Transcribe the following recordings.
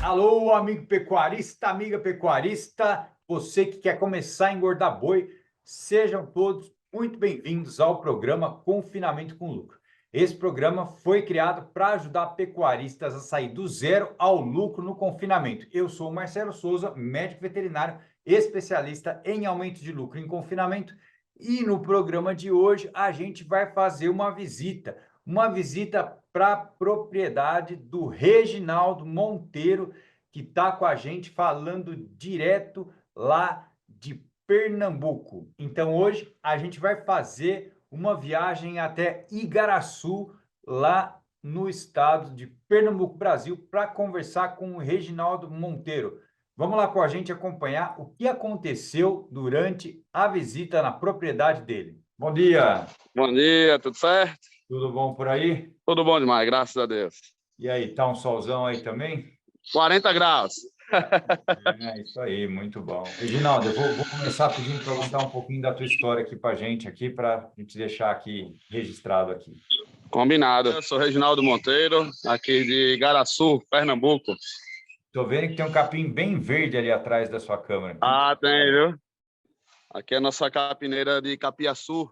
Alô, amigo pecuarista, amiga pecuarista, você que quer começar a engordar boi, sejam todos muito bem-vindos ao programa Confinamento com Lucro. Esse programa foi criado para ajudar pecuaristas a sair do zero ao lucro no confinamento. Eu sou o Marcelo Souza, médico veterinário, especialista em aumento de lucro em confinamento, e no programa de hoje a gente vai fazer uma visita para a propriedade do Reginaldo Monteiro, que está com a gente falando direto lá de Pernambuco. Então, hoje a gente vai fazer uma viagem até Igaraçu, lá no estado de Pernambuco, Brasil, para conversar com o Reginaldo Monteiro. Vamos lá com a gente acompanhar o que aconteceu durante a visita na propriedade dele. Bom dia! Bom dia, tudo certo? Tudo bom por aí? Tudo bom demais, graças a Deus. E aí, tá um solzão aí também? 40 graus. É isso aí, muito bom. Reginaldo, eu vou começar pedindo para você dar um pouquinho da tua história aqui para a gente deixar aqui registrado aqui. Combinado. Eu sou Reginaldo Monteiro, aqui de Igaraçu, Pernambuco. Tô vendo que tem um capim bem verde ali atrás da sua câmera. Tem, viu? Aqui é a nossa capineira de Capiaçu.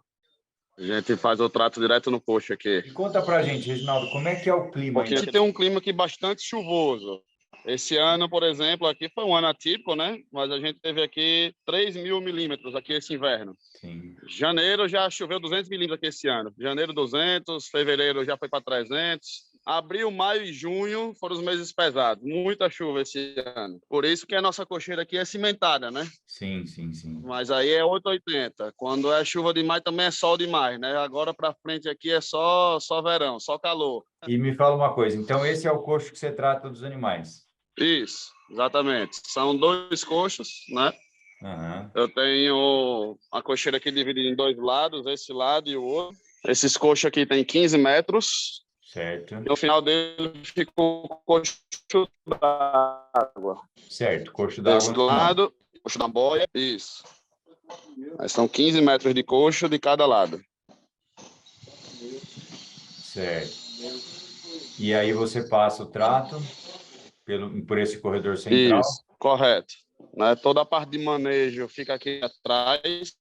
A gente faz o trato direto no coxo aqui. E conta para a gente, Reginaldo, como é que é o clima aí? Porque a gente tem um clima aqui bastante chuvoso. Esse ano, por exemplo, aqui foi um ano atípico, né? Mas a gente teve aqui 3.000 milímetros aqui esse inverno. Sim. Janeiro já choveu 200 milímetros aqui esse ano. Janeiro 200, fevereiro já foi para 300. Abril, maio e junho foram os meses pesados. Muita chuva esse ano. Por isso que a nossa cocheira aqui é cimentada, né? Sim, sim, sim. Mas aí é 880. Quando é chuva demais também é sol demais, né? Agora para frente aqui é só verão, só calor. E me fala uma coisa, então esse é o coxo que você trata dos animais? Isso, exatamente. São 2 coxos, né? Uhum. Eu tenho a cocheira aqui dividida em 2 lados, esse lado e o outro. Esses coxos aqui tem 15 metros. Certo. E no final dele fica o coxo d'água. Certo, coxo d'água. Desse lado, coxo da boia, isso. Aí são 15 metros de coxo de cada lado. Certo. E aí você passa o trato por esse corredor central? Isso, correto. Né? Toda a parte de manejo fica aqui atrás.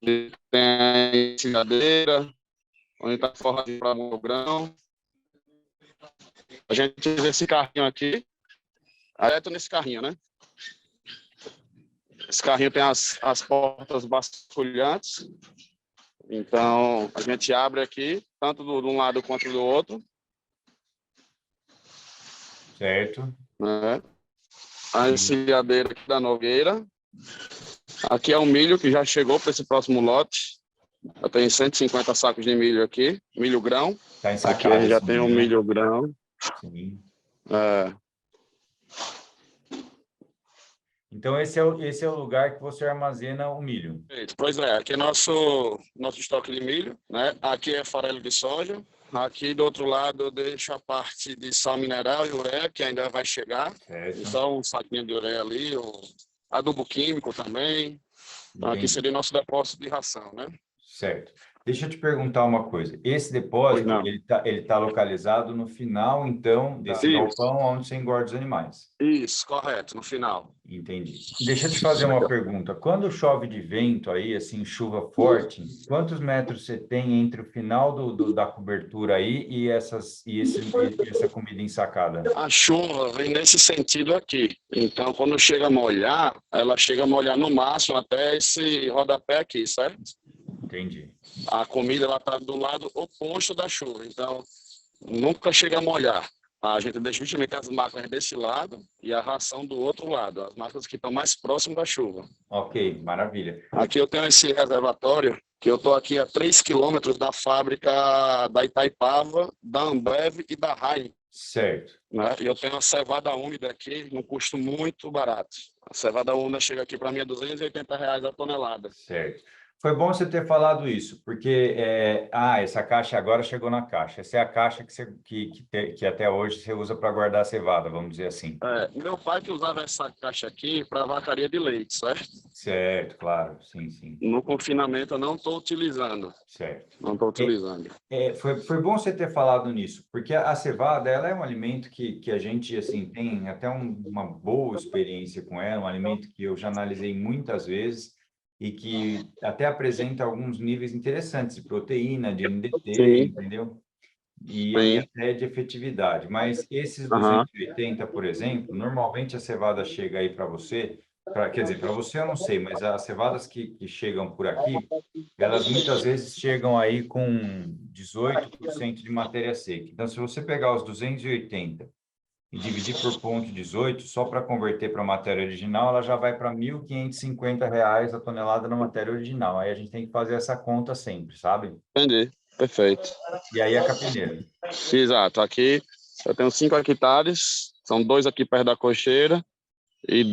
Tem a ensinadeira, onde está forradinho para o grão. A gente usa esse carrinho aqui, direto nesse carrinho, né? Esse carrinho tem as portas basculhantes. Então, a gente abre aqui, tanto de um lado quanto do outro. Certo. Né? A ensiadeira aqui da Nogueira. Aqui é o milho que já chegou para esse próximo lote. Eu tenho 150 sacos de milho aqui, milho grão. Tá ensacado. Aqui já tem um milho grão. Sim. É. Então, esse é o lugar que você armazena o milho. Pois é, aqui é nosso estoque de milho, né? Aqui é farelo de soja. Aqui do outro lado eu deixo a parte de sal mineral e ureia, que ainda vai chegar. Certo. Então, um saquinho de ureia ali, adubo químico também. Então, aqui seria nosso depósito de ração, né? Certo. Deixa eu te perguntar uma coisa. Esse depósito, não. ele tá localizado no final, então, desse galpão onde você engorda os animais. Isso, correto, no final. Entendi. Deixa eu te fazer uma pergunta. Quando chove de vento aí, assim, chuva forte, quantos metros você tem entre o final da cobertura aí e essa comida ensacada? A chuva vem nesse sentido aqui. Então, quando chega a molhar, ela chega a molhar no máximo até esse rodapé aqui, certo? Entendi. A comida ela está do lado oposto da chuva, então nunca chega a molhar. A gente deixa justamente as máquinas desse lado e a ração do outro lado, as máquinas que estão mais próximas da chuva. Ok, maravilha. Aqui eu tenho esse reservatório, que eu estou aqui a 3 quilômetros da fábrica da Itaipava, da Ambev e da Heineken. Certo. Né? E eu tenho uma cevada úmida aqui, num custo muito barato. A cevada úmida chega aqui para mim a R$ 280 a tonelada. Certo. Foi bom você ter falado isso, porque essa caixa agora chegou na caixa. Essa é a caixa que até hoje você usa para guardar a cevada, vamos dizer assim. Meu pai que usava essa caixa aqui para vacaria de leite, certo? Certo, claro, sim, sim, No confinamento eu não estou utilizando. certo. Não estou É, utilizando. foi bom você ter falado nisso, porque a cevada, ela é um alimento que a gente, assim, tem até uma boa experiência com ela, um alimento que eu já analisei muitas vezes e que até apresenta alguns níveis interessantes de proteína, de NDT, Sim, entendeu? E sim. até de efetividade. Mas esses Aham. 280, por exemplo, normalmente a cevada chega aí para você, quer dizer, para você eu não sei, mas as cevadas que chegam por aqui, elas muitas vezes chegam aí com 18% de matéria seca. Então, se você pegar os 280 e dividir por 0,18, só para converter para a matéria original, ela já vai para R$ 1.550 a tonelada na matéria original. Aí a gente tem que fazer essa conta sempre, sabe? Entendi. Perfeito. E aí a capineira. Exato. Aqui eu tenho 5 hectares, são 2 aqui perto da cocheira e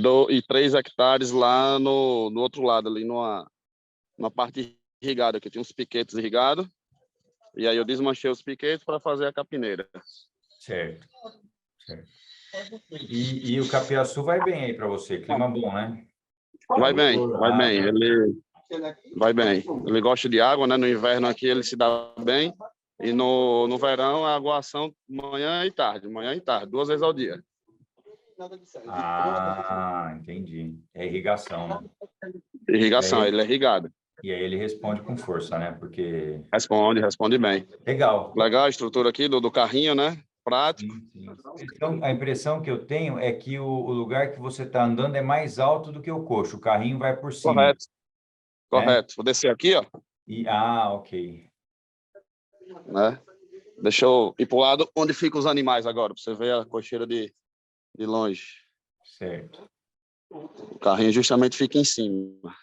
3 hectares lá no outro lado, ali numa parte irrigada, que tinha uns piquetes irrigados. E aí eu desmanchei os piquetes para fazer a capineira. Certo, certo. E o capiaçu vai bem aí para você, clima bom, né? Vai bem, Calor, vai bem. água. Ele vai bem. Ele gosta de água, né? No inverno aqui ele se dá bem. E no verão a aguação manhã e tarde, 2 vezes ao dia. Ah, entendi. É irrigação, né? E Irrigação, aí, ele é irrigado. e aí ele responde com força, né? Porque. Responde bem. Legal. Legal a estrutura aqui do carrinho, né? Prático. Sim, sim. Então, a impressão que eu tenho é que o lugar que você está andando é mais alto do que o coxo. O carrinho vai por cima, Correto, né? correto. Vou descer aqui, ó, Ok. né? Deixa eu ir pro lado onde ficam os animais agora, para você ver a cocheira de longe. Certo. O carrinho justamente fica em cima.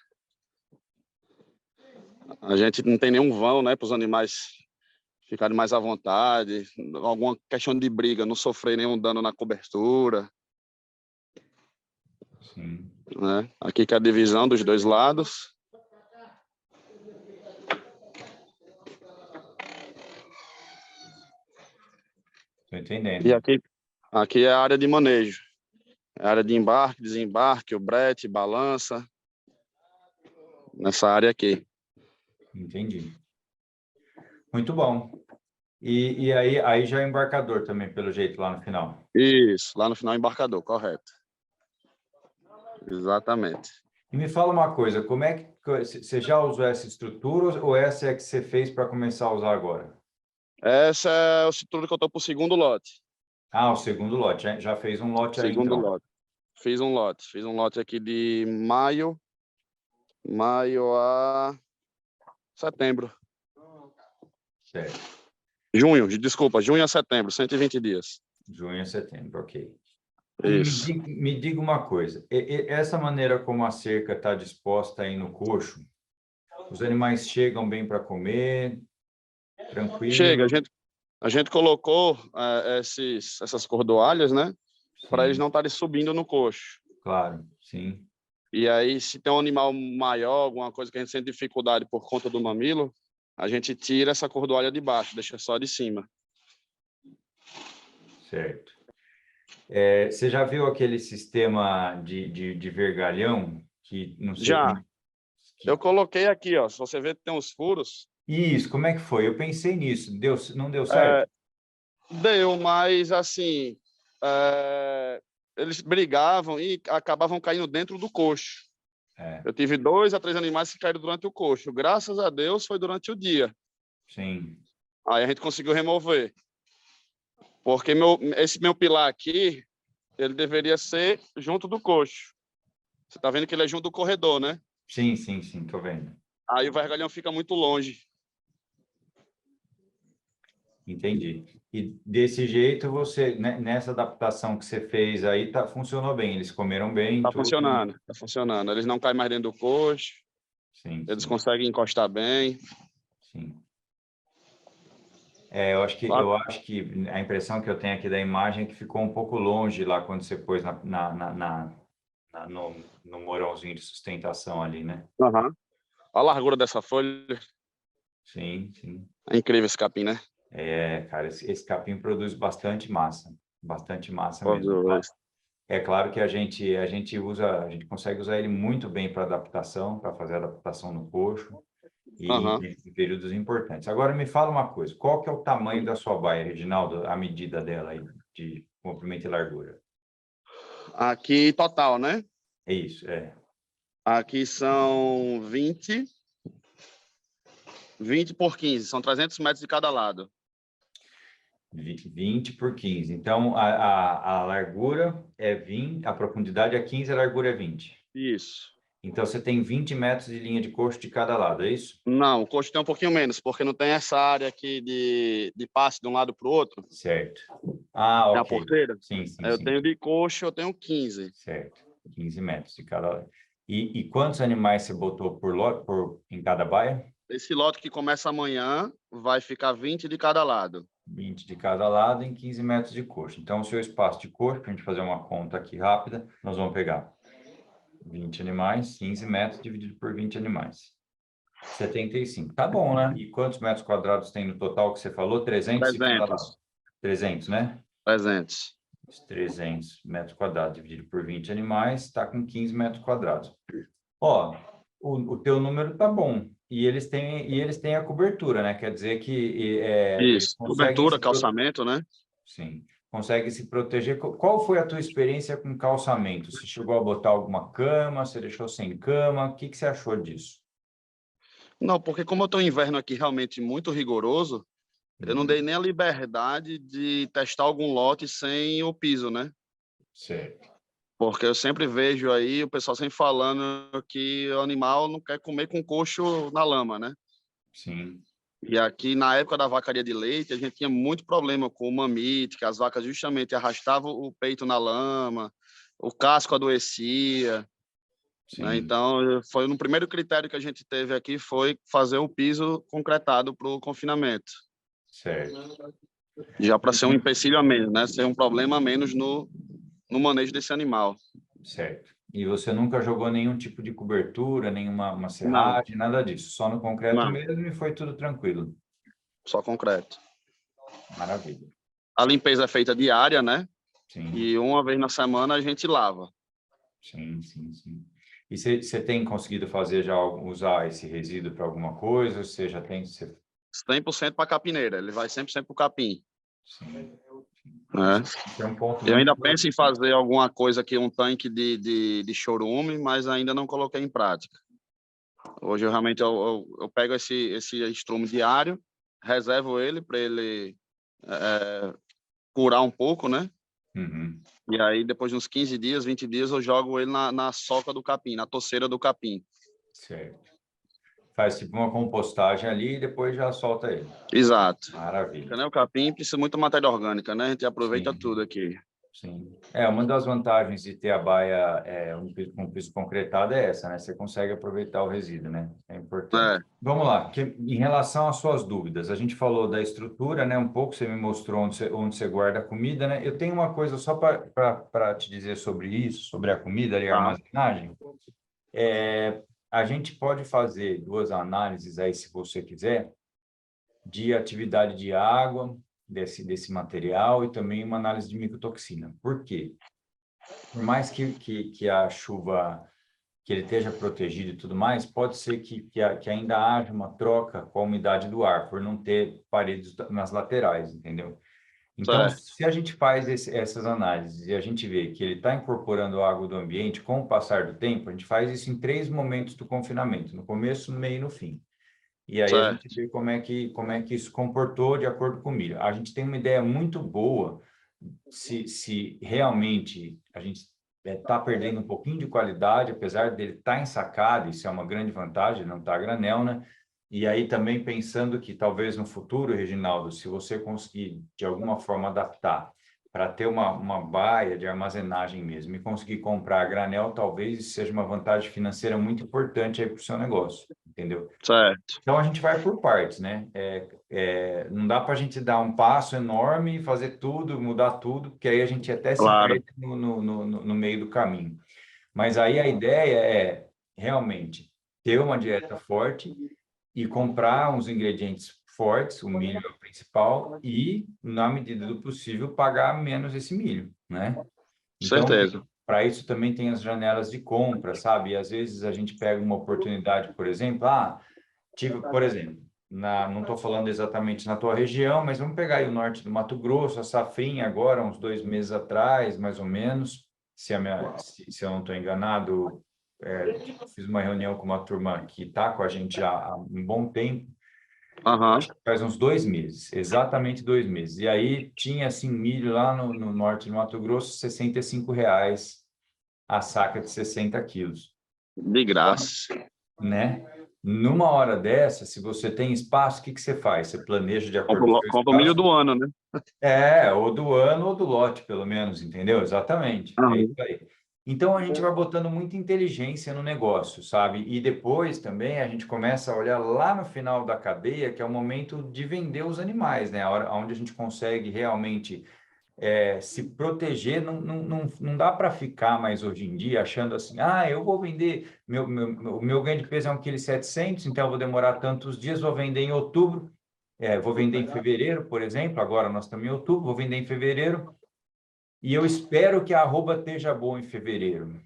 A gente não tem nenhum vão, né, para os animais ficarem mais à vontade, alguma questão de briga, não sofrer nenhum dano na cobertura, Sim. né? Aqui que é a divisão dos dois lados. Estou E entendendo. aqui é a área de manejo. É a área de embarque, desembarque, o brete, balança, nessa área aqui. Entendi. Muito bom. E aí já é embarcador também, pelo jeito, lá no final. Isso, lá no final embarcador, correto. Exatamente. E me fala uma coisa, como é que você já usou essa estrutura ou essa é que você fez para começar a usar agora? Essa é a estrutura que eu estou para o segundo lote. Ah, o segundo lote. Já fez um lote aí, Segundo então. lote. Fiz um lote aqui de maio a setembro. Certo. Junho a setembro, 120 dias. Junho a setembro, ok. E Isso. me diga uma coisa, essa maneira como a cerca está disposta aí no coxo, os animais chegam bem para comer, Chega, tranquilo? a gente colocou essas cordoalhas, né? Para eles Sim, não estarem subindo no coxo. claro, sim, E aí, se tem um animal maior, alguma coisa que a gente sente dificuldade por conta do mamilo, a gente tira essa cordoalha de baixo, deixa só de cima. certo. Você já viu aquele sistema de vergalhão que não sei Já, como. eu coloquei aqui, ó. Se você ver que tem uns furos, Isso, como é que foi? Eu pensei nisso, não deu certo? é, deu, mas assim, eles brigavam e acabavam caindo dentro do coxo. É, Eu tive 2 a 3 animais que caíram durante o coxo. Graças a Deus foi durante o dia. sim, Aí a gente conseguiu remover. Porque esse meu pilar aqui, ele deveria ser junto do coxo. Você tá vendo que ele é junto do corredor, né? sim, sim, sim, tô vendo. Aí o vergalhão fica muito longe. Entendi. E desse jeito você, nessa adaptação que você fez aí, funcionou bem. Eles comeram bem, Tá tudo. funcionando, tá funcionando. Eles não caem mais dentro do coxo, Sim, eles sim, conseguem encostar bem. sim. Eu acho que a impressão que eu tenho aqui da imagem é que ficou um pouco longe lá quando você pôs no morãozinho de sustentação ali, né? Aham. a largura dessa folha. Sim, sim. É incrível esse capim, né? Cara, esse capim produz bastante massa Por mesmo. Deus. É claro que a gente consegue usar ele muito bem para adaptação, para fazer adaptação no coxo e Aham. em períodos importantes. Agora me fala uma coisa, qual que é o tamanho da sua baia, Reginaldo, a medida dela aí, de comprimento e largura? Aqui, total, né? É isso, Aqui são 20 por 15, são 300 metros de cada lado. 20 por 15. Então, a largura é 20, a profundidade é 15, a largura é 20. Isso. Então, você tem 20 metros de linha de coxo de cada lado, é isso? Não, o coxo tem um pouquinho menos, porque não tem essa área aqui de passe de um lado para o outro. Certo. Ah, É a ok. porteira. Sim, sim, Aí eu sim. tenho de coxo, eu tenho 15. Certo. 15 metros de cada lado. E quantos animais você botou por lote, em cada baia? Esse lote que começa amanhã vai ficar 20 de cada lado. 20 de cada lado em 15 metros de coxo. Então, o seu espaço de coxo, para a gente fazer uma conta aqui rápida, nós vamos pegar 20 animais, 15 metros dividido por 20 animais. 75. Tá bom, né? E quantos metros quadrados tem no total que você falou? 300 de cada lado. 300. 300, né? 300. 300 metros quadrados dividido por 20 animais, está com 15 metros quadrados. Ó, o teu número tá bom. E eles têm a cobertura, né? Quer dizer que eles Isso. conseguem Cobertura, calçamento, né? sim, conseguem se proteger. Qual foi a tua experiência com calçamento? Você chegou a botar alguma cama? Você deixou sem cama? O que que você achou disso? Não, porque como eu estou em inverno aqui realmente muito rigoroso, eu não Uhum. dei nem a liberdade de testar algum lote sem o piso, né? Certo. Porque eu sempre vejo aí o pessoal sempre falando que o animal não quer comer com coxo na lama, né? Sim, E aqui, na época da vacaria de leite, a gente tinha muito problema com o mamite, que as vacas justamente arrastavam o peito na lama, o casco adoecia, né? sim, Então, foi no primeiro critério que a gente teve aqui foi fazer o piso concretado para o confinamento, certo. já para ser um Uhum. empecilho a menos, né? Ser um problema a menos no manejo desse animal. Certo. E você nunca jogou nenhum tipo de cobertura, nenhuma uma Não, serragem, nada disso. Só no concreto não, mesmo e foi tudo tranquilo. só concreto. Maravilha. A limpeza é feita diária, né? Sim, E uma vez na semana a gente lava. sim, sim, sim. E você tem conseguido fazer já usar esse resíduo para alguma coisa? Você já tem? 100% para capineira, ele vai 100% para o capim. Sim. Né? Isso é um ponto Eu muito ainda penso em importante. fazer alguma coisa aqui, um tanque de chorume, mas ainda não coloquei em prática. Hoje, eu realmente, eu pego esse estrume diário, reservo ele para ele curar um pouco, né? Uhum. E aí, depois de uns 15 dias, 20 dias, eu jogo ele na soca do capim, na toceira do capim. Certo. Faz tipo uma compostagem ali e depois já solta ele. Exato. Maravilha. Porque, né, o capim precisa muito matéria orgânica, né? A gente aproveita tudo Sim. aqui. Sim. Uma das vantagens de ter a baia um piso concretado é essa, né? Você consegue aproveitar o resíduo, né? É importante. É, Vamos lá, em relação às suas dúvidas, a gente falou da estrutura, né? Um pouco, você me mostrou onde você guarda a comida, né? Eu tenho uma coisa só para te dizer sobre isso, sobre a comida e a tá. armazenagem. A gente pode fazer duas análises aí, se você quiser, de atividade de água, desse material, e também uma análise de micotoxina. Por quê? Por mais que a chuva, que ele esteja protegido e tudo mais, pode ser que ainda haja uma troca com a umidade do ar, por não ter paredes nas laterais, entendeu? Então, Certo. se a gente faz essas análises e a gente vê que ele está incorporando água do ambiente com o passar do tempo, a gente faz isso em 3 momentos do confinamento, no começo, no meio e no fim. E aí a gente Certo. vê como é que isso comportou de acordo com o milho. A gente tem uma ideia muito boa se realmente a gente está perdendo um pouquinho de qualidade, apesar dele estar ensacado, isso é uma grande vantagem, não está a granel, né? E aí também pensando que talvez no futuro, Reginaldo, se você conseguir de alguma forma adaptar para ter uma baia de armazenagem mesmo e conseguir comprar a granel, talvez isso seja uma vantagem financeira muito importante aí para o seu negócio, entendeu? Certo. Então a gente vai por partes, né? Não dá para a gente dar um passo enorme e fazer tudo, mudar tudo, porque aí a gente até se Claro. perde no meio do caminho. Mas aí a ideia é realmente ter uma dieta forte e comprar uns ingredientes fortes, o milho é o principal, e, na medida do possível, pagar menos esse milho, né? Então, Certeza. para isso também tem as janelas de compra, sabe? E às vezes a gente pega uma oportunidade, por exemplo, por exemplo, não estou falando exatamente na tua região, mas vamos pegar aí o norte do Mato Grosso, a safrinha agora, uns 2 meses atrás, mais ou menos, se eu não estou enganado, fiz uma reunião com uma turma que está com a gente já há um bom tempo, Aham. acho que faz uns 2 meses, exatamente 2 meses. E aí tinha, assim, milho lá no norte do Mato Grosso, R$ 65 a saca de 60 quilos, De graça. né? Numa hora dessa, se você tem espaço, o que você faz? Você planeja de acordo com o seu Compra o milho espaço? do ano, né? Ou do ano ou do lote, pelo menos, entendeu? Exatamente. É isso Aham. aí. Então a gente vai botando muita inteligência no negócio, sabe? E depois também a gente começa a olhar lá no final da cadeia, que é o momento de vender os animais, né? A hora onde a gente consegue realmente se proteger. Não dá para ficar mais hoje em dia achando assim, eu vou vender, o meu ganho de peso é 1,7 kg, então eu vou demorar tantos dias, vou vender em outubro. Vou vender em fevereiro, por exemplo, agora nós estamos em outubro, vou vender em fevereiro, e eu espero que a arroba esteja boa em fevereiro.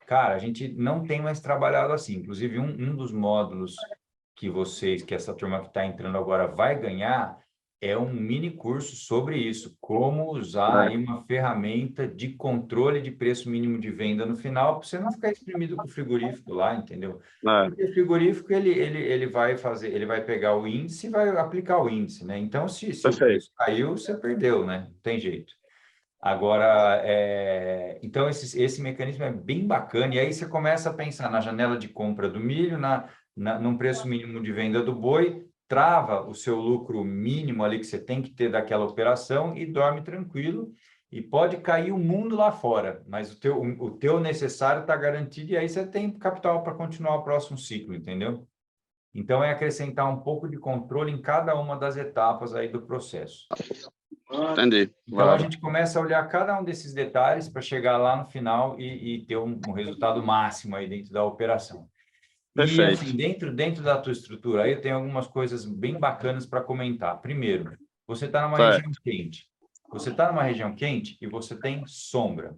Cara, a gente não tem mais trabalhado assim. Inclusive, um dos módulos que essa turma que está entrando agora vai ganhar, é um mini curso sobre isso, como usar aí uma ferramenta de controle de preço mínimo de venda no final, para você não ficar exprimido com o frigorífico lá, entendeu? É, Porque o frigorífico, ele vai fazer, ele vai pegar o índice e vai aplicar o índice, né? Então, se o perfeito. preço caiu, você perdeu, né? Não tem jeito. Agora, então esse mecanismo é bem bacana, e aí você começa a pensar na janela de compra do milho, num preço mínimo de venda do boi, trava o seu lucro mínimo ali que você tem que ter daquela operação e dorme tranquilo, e pode cair o mundo lá fora, mas o teu necessário está garantido, e aí você tem capital para continuar o próximo ciclo, entendeu? Então, é acrescentar um pouco de controle em cada uma das etapas aí do processo. Entendi, Então, a claro. gente começa a olhar cada um desses detalhes para chegar lá no final e ter um resultado máximo aí dentro da operação. E, Perfeito. assim, dentro da tua estrutura, aí tem algumas coisas bem bacanas para comentar. Primeiro, você está numa região Certo, quente. Você está numa região quente e você tem sombra.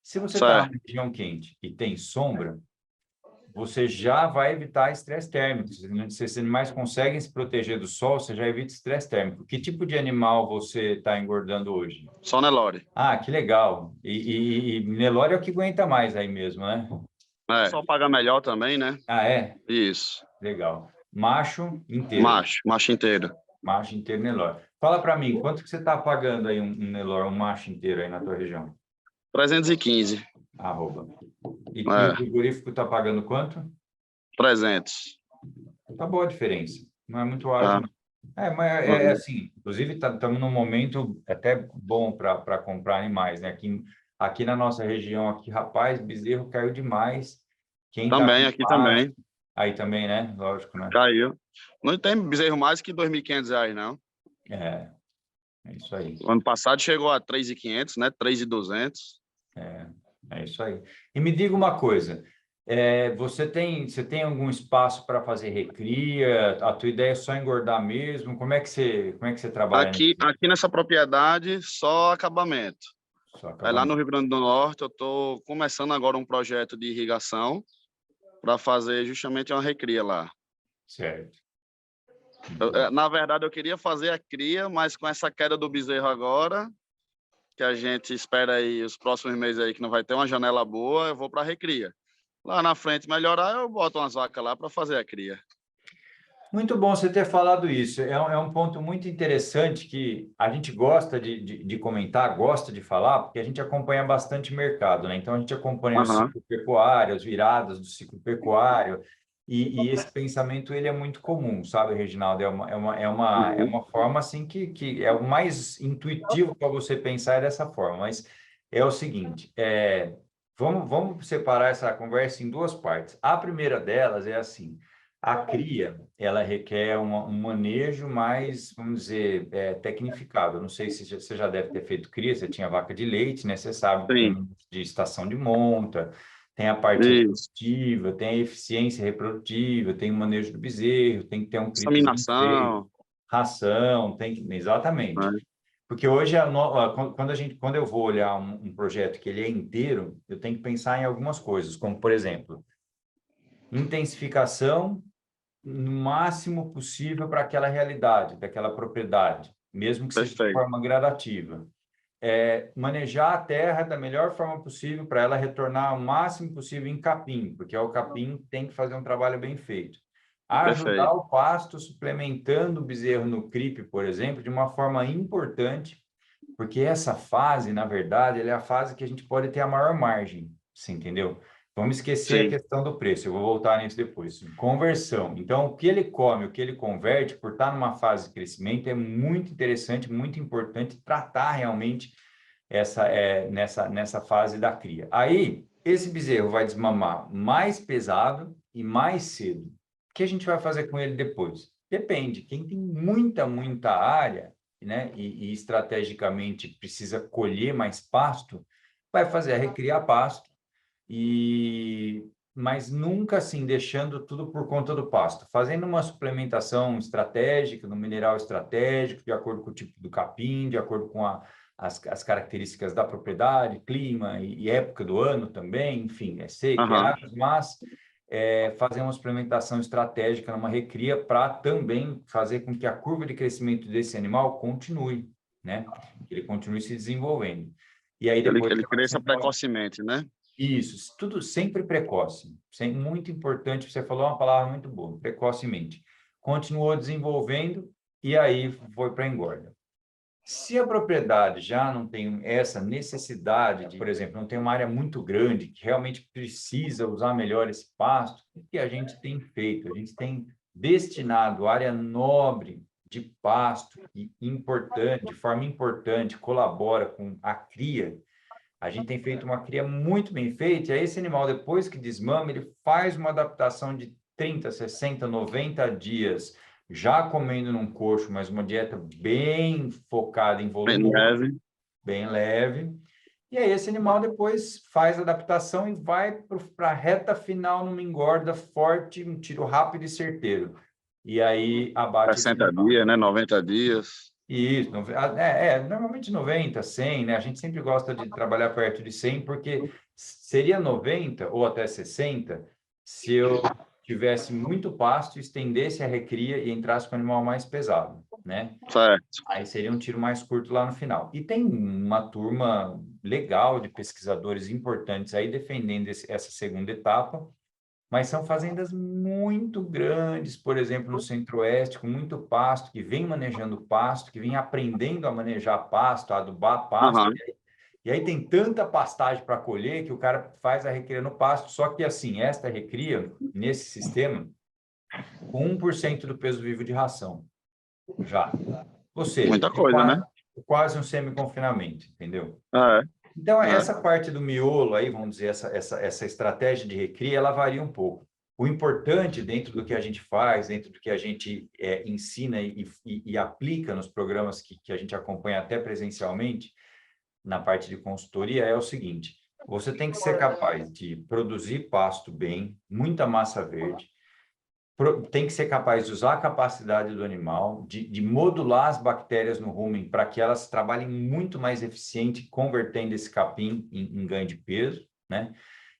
Se você está numa certo. região quente e tem sombra, você já vai evitar estresse térmico. Se os animais conseguem se proteger do sol, você já evita estresse térmico. Que tipo de animal você está engordando hoje? Só Nelore. Ah, que legal. E Nelore é o que aguenta mais aí mesmo, né? É. Só paga melhor também, né? Ah, é? Isso. Legal. Macho inteiro. Macho inteiro. Macho inteiro Nelore. Fala para mim, quanto que você está pagando aí um Nelore, um macho inteiro aí na tua região? 315. Arroba. E o É, frigorífico está pagando quanto? 300. Tá boa a diferença. Não é muito ágil, Tá? não. Mas é assim, inclusive estamos num momento até bom para comprar animais, né? Aqui na nossa região, aqui, rapaz, bezerro caiu demais. Quem tá Também, com aqui pasto, também. aí também, né? Lógico, né? Caiu. Não tem bezerro mais que R$ 2.500, não. É, é isso aí. O ano passado chegou a 3.500, né? 3.200. É, é isso aí. E me diga uma coisa, você tem algum espaço para fazer recria? A tua ideia é só engordar mesmo? Como é que você trabalha nisso? Aqui nessa propriedade, só acabamento. Só Lá no acabamento. Rio Grande do Norte, eu estou começando agora um projeto de irrigação para fazer justamente uma recria lá. Certo. Muito bom. Na verdade, eu queria fazer a cria, mas com essa queda do bezerro agora, que a gente espera aí os próximos meses aí que não vai ter uma janela boa, eu vou para a recria. Lá na frente melhorar, eu boto umas vacas lá para fazer a cria. Muito bom você ter falado isso. É um ponto muito interessante que a gente gosta de comentar, gosta de falar, porque a gente acompanha bastante mercado, né? Então, a gente acompanha o Aham. ciclo pecuário, as viradas do ciclo pecuário, e esse pensamento ele é muito comum, sabe, Reginaldo? Uhum. É uma forma assim que é o mais intuitivo para você pensar é dessa forma, mas é o seguinte, vamos separar essa conversa em duas partes. A primeira delas é assim. A cria, ela requer um manejo mais, vamos dizer, tecnificado. Eu não sei se você já deve ter feito cria, você tinha vaca de leite, né? Você sabe que tem Sim, de estação de monta, Tem a parte Isso. reprodutiva, tem a eficiência reprodutiva, tem o manejo do bezerro, tem que ter um cripezinho feito, Inseminação, ração, tem que... Exatamente. né? Porque hoje, quando eu vou olhar um projeto que ele é inteiro, eu tenho que pensar em algumas coisas, como, por exemplo, intensificação no máximo possível para aquela realidade, daquela propriedade, mesmo que seja de Perfeito. forma gradativa. Manejar a terra da melhor forma possível para ela retornar o máximo possível em capim, porque o capim tem que fazer um trabalho bem feito. Ajudar Perfeito. o pasto suplementando o bezerro no CRIP, por exemplo, de uma forma importante, porque essa fase, na verdade, ela é a fase que a gente pode ter a maior margem, você entendeu? Vamos esquecer a Sim. questão do preço, eu vou voltar nisso depois. Conversão. Então, o que ele come, o que ele converte, por estar numa fase de crescimento, é muito interessante, muito importante tratar realmente nessa fase da cria. Aí, esse bezerro vai desmamar mais pesado e mais cedo. O que a gente vai fazer com ele depois? Depende. Quem tem muita área, né, e estrategicamente precisa colher mais pasto, vai fazer a recriar pasto, mas nunca assim deixando tudo por conta do pasto, fazendo uma suplementação estratégica, no mineral estratégico, de acordo com o tipo do capim, de acordo com as características da propriedade, clima e época do ano também, enfim, é seco, é Aham. árido, mas fazer uma suplementação estratégica numa recria para também fazer com que a curva de crescimento desse animal continue, né? Que ele continue se desenvolvendo. E aí depois Ele você cresça pode... precocemente, né? Isso, tudo sempre precoce. Muito importante, você falou uma palavra muito boa, precocemente. Continuou desenvolvendo e aí foi para a engorda. Se a propriedade já não tem essa necessidade de, por exemplo, não tem uma área muito grande que realmente precisa usar melhor esse pasto, o que a gente tem feito? A gente tem destinado área nobre de pasto e importante, de forma importante, colabora com a cria. A gente tem feito uma cria muito bem feita, e aí esse animal, depois que desmama, ele faz uma adaptação de 30, 60, 90 dias, já comendo num coxo, mas uma dieta bem focada em Bem volumoso, leve. bem leve. E aí esse animal depois faz a adaptação e vai para a reta final numa engorda forte, um tiro rápido e certeiro. E aí abate esse 60 animal. dias, né? 90 dias. Isso, normalmente 90, 100, né? A gente sempre gosta de trabalhar perto de 100, porque seria 90 ou até 60 se eu tivesse muito pasto, estendesse a recria e entrasse com o animal mais pesado, né? Certo. Aí seria um tiro mais curto lá no final. E tem uma turma legal de pesquisadores importantes aí defendendo essa segunda etapa, mas são fazendas muito grandes, por exemplo, no Centro-Oeste, com muito pasto, que vem manejando pasto, que vem aprendendo a manejar pasto, a adubar pasto. Aham. E aí tem tanta pastagem para colher que o cara faz a recria no pasto. Só que, assim, esta recria, nesse sistema, com 1% do peso vivo de ração, já. Ou seja, Muita coisa, né? quase um semi-confinamento, entendeu? É, Então, é. essa parte do miolo aí, vamos dizer, essa estratégia de recria, ela varia um pouco. O importante dentro do que a gente faz, dentro do que a gente ensina e aplica nos programas que a gente acompanha até presencialmente, na parte de consultoria, é o seguinte: você tem que ser capaz de produzir pasto bem, muita massa verde, tem que ser capaz de usar a capacidade do animal, de modular as bactérias no rumen para que elas trabalhem muito mais eficiente, convertendo esse capim em ganho de peso, né?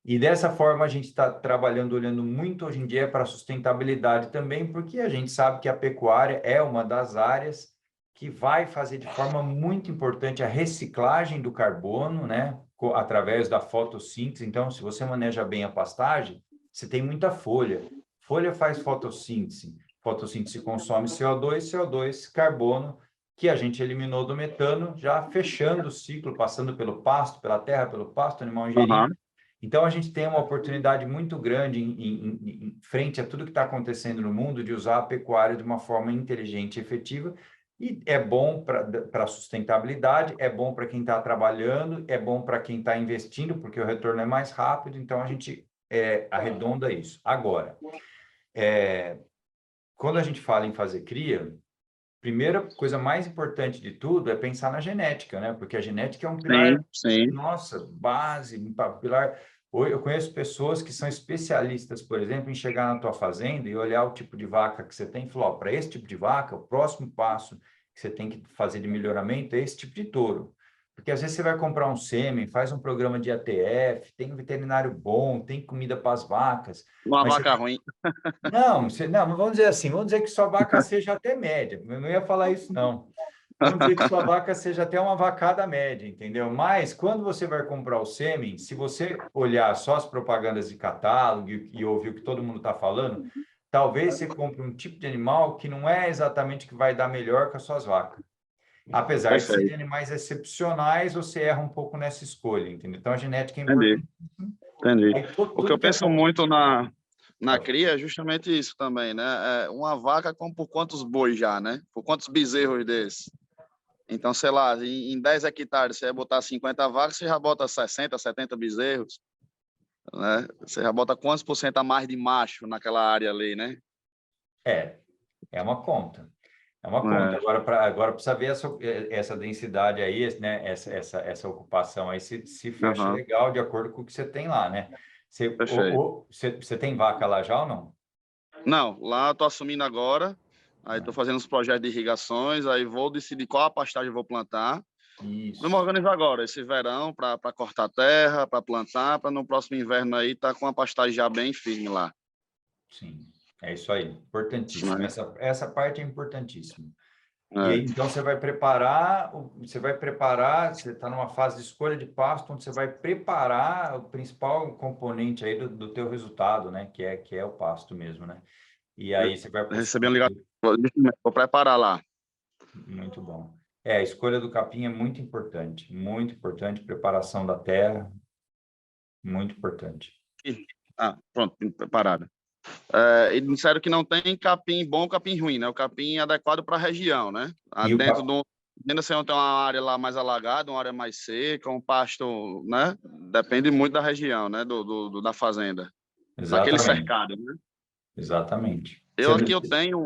E dessa forma a gente está trabalhando, olhando muito hoje em dia para a sustentabilidade também, porque a gente sabe que a pecuária é uma das áreas que vai fazer de forma muito importante a reciclagem do carbono, né? Através da fotossíntese. Então, se você maneja bem a pastagem, você tem muita folha. Folha faz fotossíntese. Fotossíntese consome CO2, CO2, carbono, que a gente eliminou do metano, já fechando o ciclo, passando pelo pasto, pela terra, pelo pasto, animal ingerindo. Aham. Então, a gente tem uma oportunidade muito grande em frente a tudo que está acontecendo no mundo de usar a pecuária de uma forma inteligente e efetiva. E é bom para a sustentabilidade, é bom para quem está trabalhando, é bom para quem está investindo, porque o retorno é mais rápido, então a gente arredonda isso. Agora, quando a gente fala em fazer cria, primeira coisa mais importante de tudo é pensar na genética, né? Porque a genética é um pilar, Sim, sim. nossa, base, um pilar Hoje eu conheço pessoas que são especialistas, por exemplo, em chegar na tua fazenda e olhar o tipo de vaca que você tem e falar, para esse tipo de vaca, o próximo passo que você tem que fazer de melhoramento é esse tipo de touro. Porque às vezes você vai comprar um sêmen, faz um programa de ATF, tem um veterinário bom, tem comida para as vacas, Uma mas você vaca ruim. não, mas vamos dizer assim, vamos dizer que sua vaca seja até média. Eu não ia falar isso, não. Vamos dizer que sua vaca seja até uma vacada média, entendeu? Mas quando você vai comprar o sêmen, se você olhar só as propagandas de catálogo e ouvir o que todo mundo está falando, talvez você compre um tipo de animal que não é exatamente o que vai dar melhor com as suas vacas. Apesar de serem Perfeito. animais excepcionais, você erra um pouco nessa escolha, entendeu? Então a genética é Entendi, importante. entendi. Aí O que tudo eu que penso acontece. muito na cria é justamente isso também, né? Uma vaca come por quantos bois já, né? Por quantos bezerros desses? Então, sei lá, em 10 hectares, você vai botar 50 vacas, você já bota 60, 70 bezerros, né? Você já bota quantos por cento a mais de macho naquela área ali, né? É, é uma conta. É uma conta. É, Agora precisa ver essa densidade aí, né? Essa ocupação aí se fecha aham, legal de acordo com o que você tem lá, né? perfeito. Você tem vaca lá já ou não? Não, lá eu tô assumindo agora, aí tô Ah, fazendo os projetos de irrigações, aí vou decidir qual a pastagem eu vou plantar. Vamos isso, organizar agora, esse verão, para cortar terra, para plantar, para no próximo inverno aí tá com a pastagem já bem firme lá. sim. É isso aí. Importantíssimo. Né? Essa parte é importantíssima. E aí, É, então, você está numa fase de escolha de pasto, onde você vai preparar o principal componente aí do teu resultado, né? Que é o pasto mesmo, né? E aí você vai recebi um ligação, vou preparar lá. muito bom. A escolha do capim é muito importante, preparação da terra, muito importante. Ah, pronto, preparada. E disseram que não tem capim bom, capim ruim, né? O capim é adequado para a região, né? E o Dentro capim, do dentro você tem uma área lá mais alagada, uma área mais seca, um pasto, né? Depende muito da região, né? Da fazenda, daquele exatamente, cercado, né? exatamente. Eu aqui eu tenho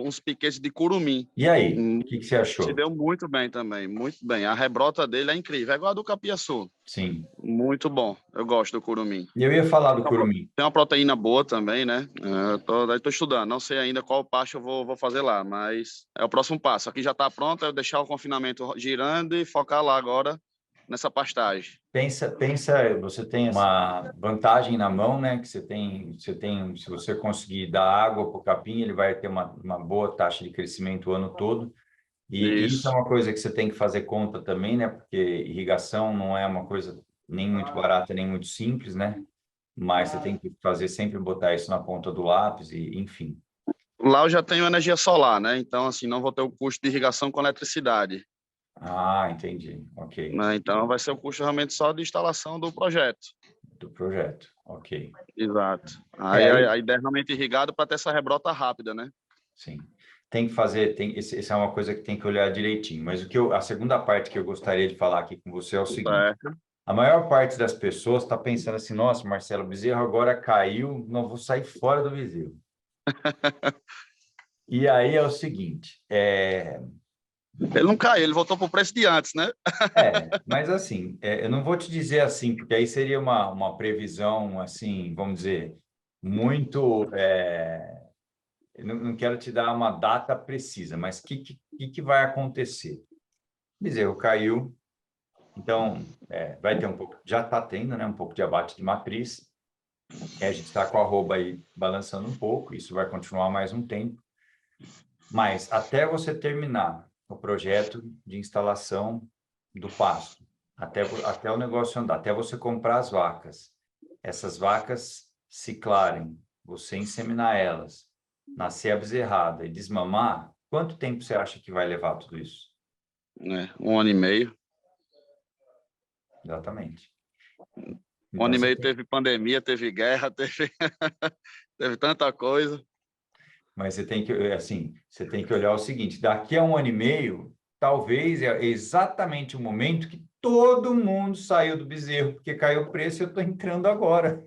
uns piquetes de curumim. E aí, Hum, o que você Se achou? deu muito bem também, muito bem. A rebrota dele é incrível, é igual a do capiaçu. Sim. Muito bom. Eu gosto do curumim. E eu ia falar do curumim. Tem uma proteína boa também, né? Eu tô estudando, não sei ainda qual passo eu vou fazer lá, mas é o próximo passo. Aqui já está pronto, é eu deixar o confinamento girando e focar lá agora nessa pastagem. Pensa, você tem uma vantagem na mão, né? Que se você conseguir dar água para o capim, ele vai ter uma boa taxa de crescimento o ano todo. E isso é Isso. uma coisa que você tem que fazer conta também, né? Porque irrigação não é uma coisa nem muito barata, nem muito simples, né? Mas você tem que fazer sempre botar isso na ponta do lápis e, enfim. Lá eu já tenho energia solar, né? Então, assim, não vou ter o custo de irrigação com eletricidade, Ah, entendi. Ok. né? Então, vai ser o custo realmente só de instalação do projeto. Do projeto. Ok. Exato. Aí Aí, a ideia é realmente irrigado para ter essa rebrota rápida, né? sim. Tem que fazer, essa é uma coisa que tem que olhar direitinho. Mas a segunda parte que eu gostaria de falar aqui com você é o seguinte. Certo. A maior parte das pessoas está pensando assim, nossa, Marcelo, o bezerro agora caiu, não vou sair fora do bezerro. E aí é o seguinte, Ele não caiu, ele voltou para o preço de antes, né? mas assim, eu não vou te dizer assim, porque aí seria uma previsão, assim, vamos dizer, muito, eu não quero te dar uma data precisa, mas o que vai acontecer? O bezerro caiu, então vai ter um pouco, já está tendo, né, um pouco de abate de matriz, e a gente está com a arroba aí balançando um pouco, isso vai continuar mais um tempo, mas até você terminar o projeto de instalação do pasto, até o negócio andar, até você comprar as vacas, essas vacas ciclarem, você inseminar elas, nascer a bezerrada e desmamar, quanto tempo você acha que vai levar tudo isso? Um ano e meio. Exatamente. Um Então ano e você meio tem, teve pandemia, teve guerra, teve tanta coisa. mas você tem que, assim, você tem que olhar o seguinte, daqui a um ano e meio, talvez é exatamente o momento que todo mundo saiu do bezerro, porque caiu o preço e eu estou entrando agora.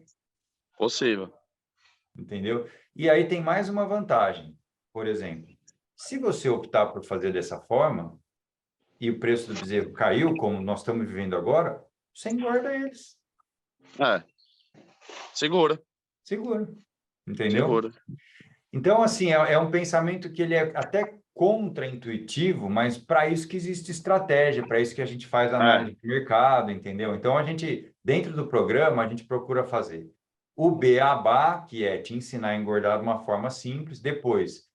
Possível. Entendeu? E aí tem mais uma vantagem. Por exemplo, se você optar por fazer dessa forma e o preço do bezerro caiu, como nós estamos vivendo agora, você engorda eles. É, Segura, Seguro, entendeu? segura. Então, assim, é um pensamento que ele é até contra-intuitivo, mas para isso que existe estratégia, para isso que a gente faz É, análise de mercado, entendeu? Então, a gente, dentro do programa, a gente procura fazer o beabá, que é te ensinar a engordar de uma forma simples, depois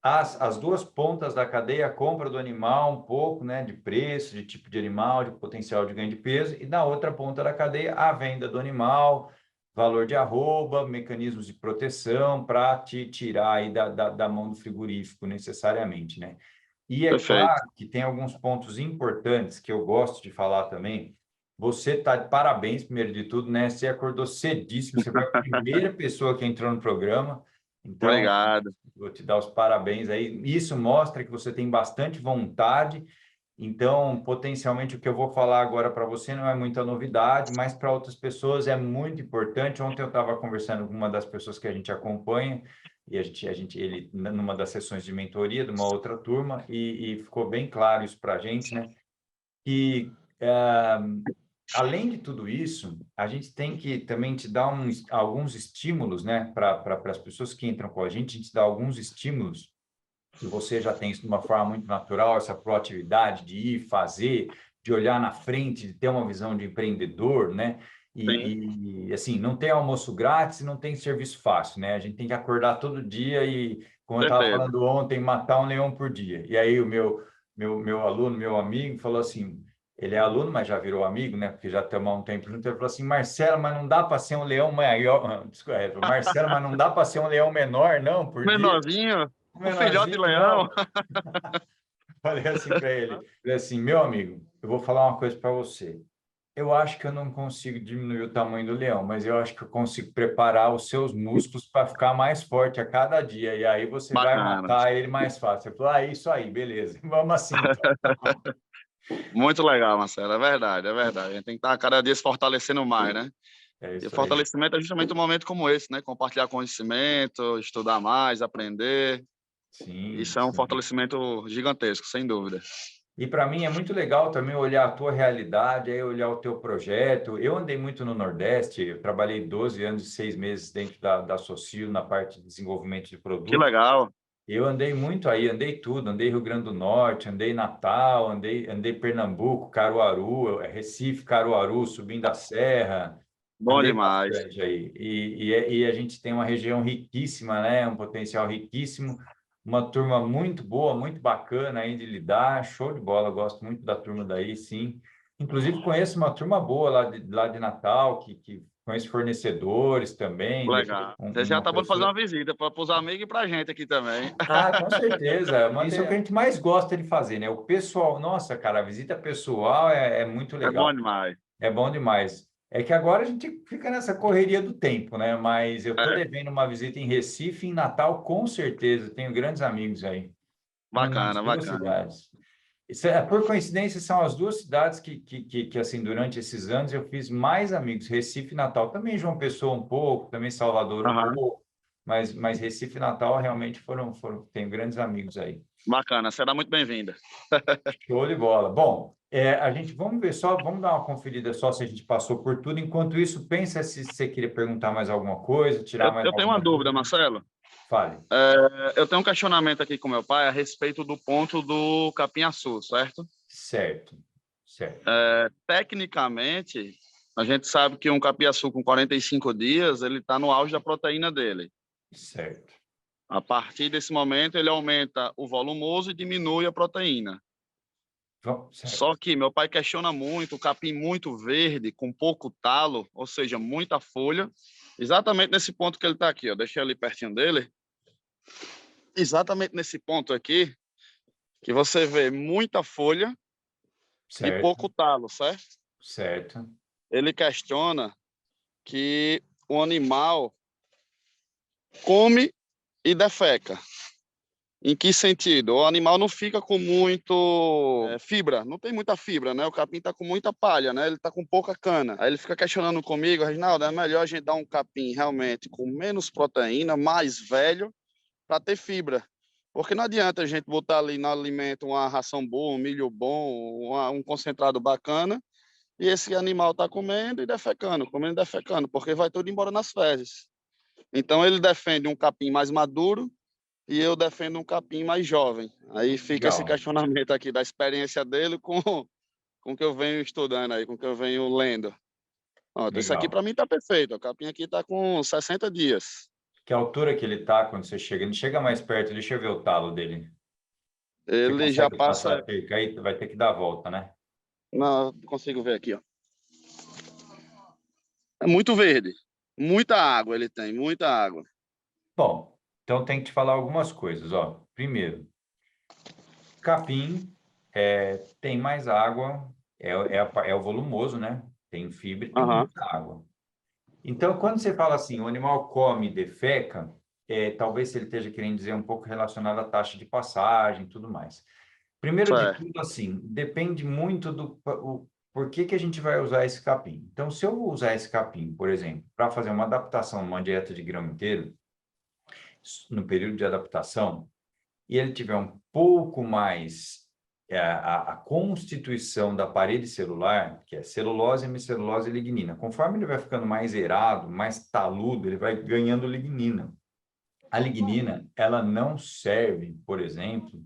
as duas pontas da cadeia, a compra do animal, um pouco, né, de preço, de tipo de animal, de potencial de ganho de peso, e na outra ponta da cadeia, a venda do animal, valor de arroba, mecanismos de proteção para te tirar aí da mão do frigorífico necessariamente, né? E é perfeito. claro que tem alguns pontos importantes que eu gosto de falar também. Você está de parabéns, primeiro de tudo, né? Você acordou cedíssimo, você foi a primeira pessoa que entrou no programa, então Obrigado. vou te dar os parabéns aí. Isso mostra que você tem bastante vontade. Então, potencialmente, o que eu vou falar agora para você não é muita novidade, mas para outras pessoas é muito importante. Ontem eu estava conversando com uma das pessoas que a gente acompanha, e ele, numa das sessões de mentoria de uma outra turma, e ficou bem claro isso para a gente, né? Que além de tudo isso, a gente tem que também te dar alguns estímulos, né, para as pessoas que entram com a gente dá alguns estímulos que você já tem isso de uma forma muito natural, essa proatividade de ir fazer, de olhar na frente, de ter uma visão de empreendedor, né? Sim, Assim, não tem almoço grátis e não tem serviço fácil, né? A gente tem que acordar todo dia e, como eu estava certeza. falando ontem, matar um leão por dia. E aí o meu aluno, meu amigo, falou assim, ele é aluno, mas já virou amigo, né? Porque já estamos há um tempo junto. Ele falou assim, Marcelo, mas não dá para ser um leão maior. Desculpa, ele falou, Marcelo, mas não dá para ser um leão menor, não, por dia. Menorzinho, Um o filhote de menorzinho, leão. não. Falei assim para ele, falei assim, meu amigo, eu vou falar uma coisa para você. Eu acho que eu não consigo diminuir o tamanho do leão, mas eu acho que eu consigo preparar os seus músculos para ficar mais forte a cada dia. E aí você vai Bacana. matar ele mais fácil. Eu falei, é isso aí, beleza. Vamos assim, então. Muito legal, Marcelo. É verdade, é verdade. A gente tem que estar cada dia se fortalecendo mais, né? É E o isso aí. fortalecimento é justamente um momento como esse, né? Compartilhar conhecimento, estudar mais, aprender. Sim, Isso é um sim. fortalecimento gigantesco, sem dúvida. E para mim é muito legal também olhar a tua realidade, aí olhar o teu projeto. Eu andei muito no Nordeste, eu trabalhei 12 anos e 6 meses dentro da Socio na parte de desenvolvimento de Que produto. legal. Eu andei muito aí, andei tudo, andei Rio Grande do Norte, andei Natal, andei Pernambuco, Caruaru, Recife, Caruaru, subindo a serra, Bom andei demais. bastante aí. E a gente tem uma região riquíssima, né? Um potencial riquíssimo, uma turma muito boa, muito bacana aí de lidar, show de bola, gosto muito da turma daí, sim. Inclusive conheço uma turma boa lá de Natal, que conheço fornecedores também, Legal. Você já uma tá bom de fazer pessoa. uma visita para os amigos e para a gente aqui também. Ah, com certeza. Isso é o que a gente mais gosta de fazer, né? O pessoal, nossa, cara, a visita pessoal é muito É bom legal. demais. É bom demais. É que agora a gente fica nessa correria do tempo, né? Mas eu tô É, devendo uma visita em Recife, em Natal, com certeza. Tenho grandes amigos aí, nas bacana, duas bacana. cidades. Por coincidência, são as duas cidades que, assim, durante esses anos eu fiz mais amigos. Recife e Natal. Também João Pessoa um pouco, também Salvador um Aham. pouco. Mas Recife e Natal realmente tenho grandes amigos aí. Bacana, será muito bem-vinda. Show de bola. Bom, a gente vamos ver só, vamos dar uma conferida só se a gente passou por tudo. Enquanto isso, pensa se você queria perguntar mais alguma coisa, tirar mais Eu tenho uma alguma dúvida, dúvida. Marcelo. Fale. Eu tenho um questionamento aqui com meu pai a respeito do ponto do capinha-açu, certo? Certo, certo, Tecnicamente, a gente sabe que um capinha-açu com 45 dias, ele está no auge da proteína dele. certo. A partir desse momento, ele aumenta o volumoso e diminui a proteína. Só Certo, que meu pai questiona muito o capim muito verde, com pouco talo, ou seja, muita folha. Exatamente nesse ponto que ele está aqui, ó. Deixei ali pertinho dele. Exatamente nesse ponto aqui, que você vê muita folha e certo, pouco talo, certo? certo. Ele questiona que o animal come e defeca. Em que sentido? O animal não fica com muito fibra, não tem muita fibra, né? O capim está com muita palha, né? Ele está com pouca cana. Aí ele fica questionando comigo, Reginaldo, é melhor a gente dar um capim realmente com menos proteína, mais velho, para ter fibra. Porque não adianta a gente botar ali no alimento uma ração boa, um milho bom, um concentrado bacana, e esse animal está comendo e defecando, porque vai tudo embora nas fezes. Então ele defende um capim mais maduro e eu defendo um capim mais jovem. Aí fica esse Legal, questionamento aqui da experiência dele com o que eu venho estudando aí, com o que eu venho lendo. Pronto, esse aqui legal. para mim está perfeito. O capim aqui está com 60 dias. Que altura que ele tá quando você chega? Ele chega mais perto, deixa eu ver o talo dele. Você Ele já consegue passar passa. a cerca aí? Vai ter que dar a volta, né? Não consigo ver aqui, ó. É muito verde. Muita água ele tem, muita água. Bom, então tem que te falar algumas coisas, ó. Primeiro, capim tem mais água, é o volumoso, né? Tem fibra e tem Aham, muita água. Então, quando você fala assim, o animal come e defeca, talvez ele esteja querendo dizer um pouco relacionado à taxa de passagem e tudo mais. Primeiro de certo. tudo, assim, depende muito por que que a gente vai usar esse capim. Então, se eu usar esse capim, por exemplo, para fazer uma adaptação numa dieta de grão inteiro, no período de adaptação, e ele tiver um pouco mais a constituição da parede celular, que é celulose, hemicelulose e lignina. Conforme ele vai ficando mais erado, mais taludo, ele vai ganhando lignina. A lignina, ela não serve, por exemplo,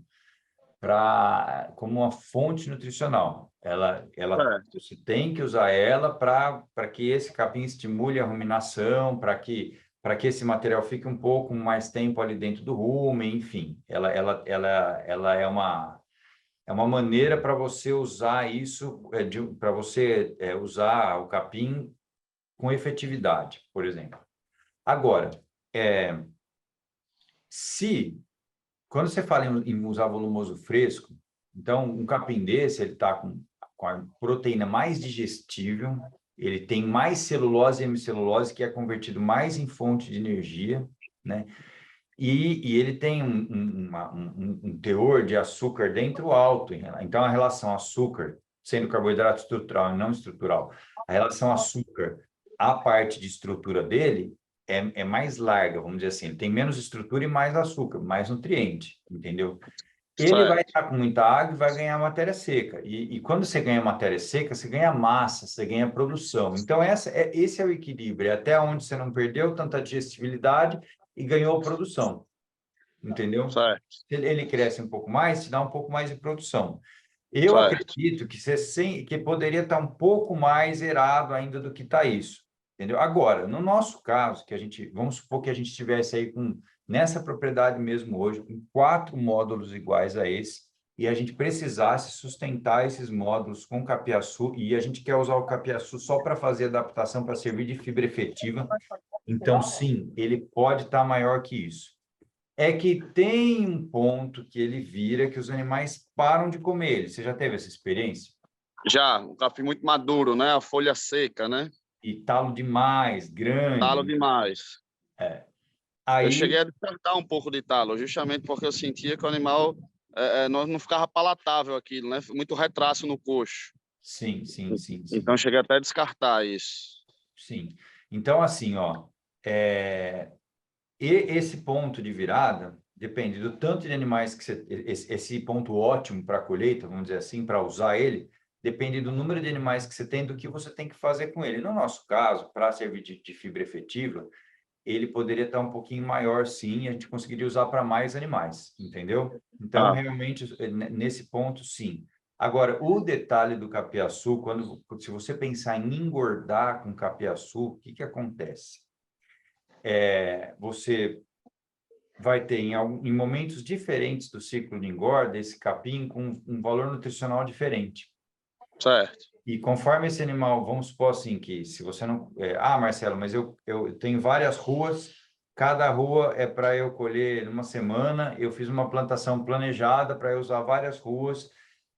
como uma fonte nutricional. Certo. Você tem que usar ela para que esse capim estimule a ruminação, para que esse material fique um pouco mais tempo ali dentro do rumen, enfim. Ela é uma maneira para você usar isso, para você usar o capim com efetividade, por exemplo. Agora, é, se quando você fala em usar volumoso fresco, então um capim desse ele está com a proteína mais digestível, ele tem mais celulose e hemicelulose, que é convertido mais em fonte de energia, né? E ele tem um teor de açúcar dentro alto. Então, a relação açúcar, sendo carboidrato estrutural e não estrutural, a relação açúcar à parte de estrutura dele é mais larga, vamos dizer assim. Ele tem menos estrutura e mais açúcar, mais nutriente, entendeu? Ele vai Certo. estar com muita água e vai ganhar matéria seca. E quando você ganha matéria seca, você ganha massa, você ganha produção. Então, esse é o equilíbrio, é até onde você não perdeu tanta digestibilidade e ganhou produção, entendeu? Certo. Se ele cresce um pouco mais, te dá um pouco mais de produção. Eu Certo. acredito que poderia estar um pouco mais errado ainda do que está isso, entendeu? Agora, no nosso caso, vamos supor que a gente estivesse aí nessa propriedade mesmo hoje, com 4 módulos iguais a esse, e a gente precisasse sustentar esses módulos com capiaçu, e a gente quer usar o capiaçu só para fazer adaptação, para servir de fibra efetiva, então sim, ele pode estar maior que isso. É que tem um ponto que ele vira que os animais param de comer ele. Você já teve essa experiência? Já, um capim muito maduro, né? A folha seca, né? E talo demais, Talo grande. demais. É. Eu cheguei Aí, a descartar um pouco de talo, justamente porque eu sentia que o animal não ficava palatável aquilo, né? Muito retraço no coxo. sim, sim, sim, Então, sim, eu cheguei até a descartar isso. sim. Então, assim, ó, esse ponto de virada depende do tanto de animais que você, esse ponto ótimo para a colheita, vamos dizer assim, para usar ele, depende do número de animais que você tem, do que você tem que fazer com ele. No nosso caso, para servir de fibra efetiva, ele poderia estar um pouquinho maior, sim, a gente conseguiria usar para mais animais, entendeu? Então, Ah, realmente, nesse ponto, sim. Agora, o detalhe do capiaçu, se você pensar em engordar com capiaçu, o que que acontece? Você vai ter em momentos diferentes do ciclo de engorda esse capim com um valor nutricional diferente. certo. E conforme esse animal, vamos supor assim, que se você não... Marcelo, mas eu tenho várias ruas, cada rua é para eu colher numa semana, eu fiz uma plantação planejada para eu usar várias ruas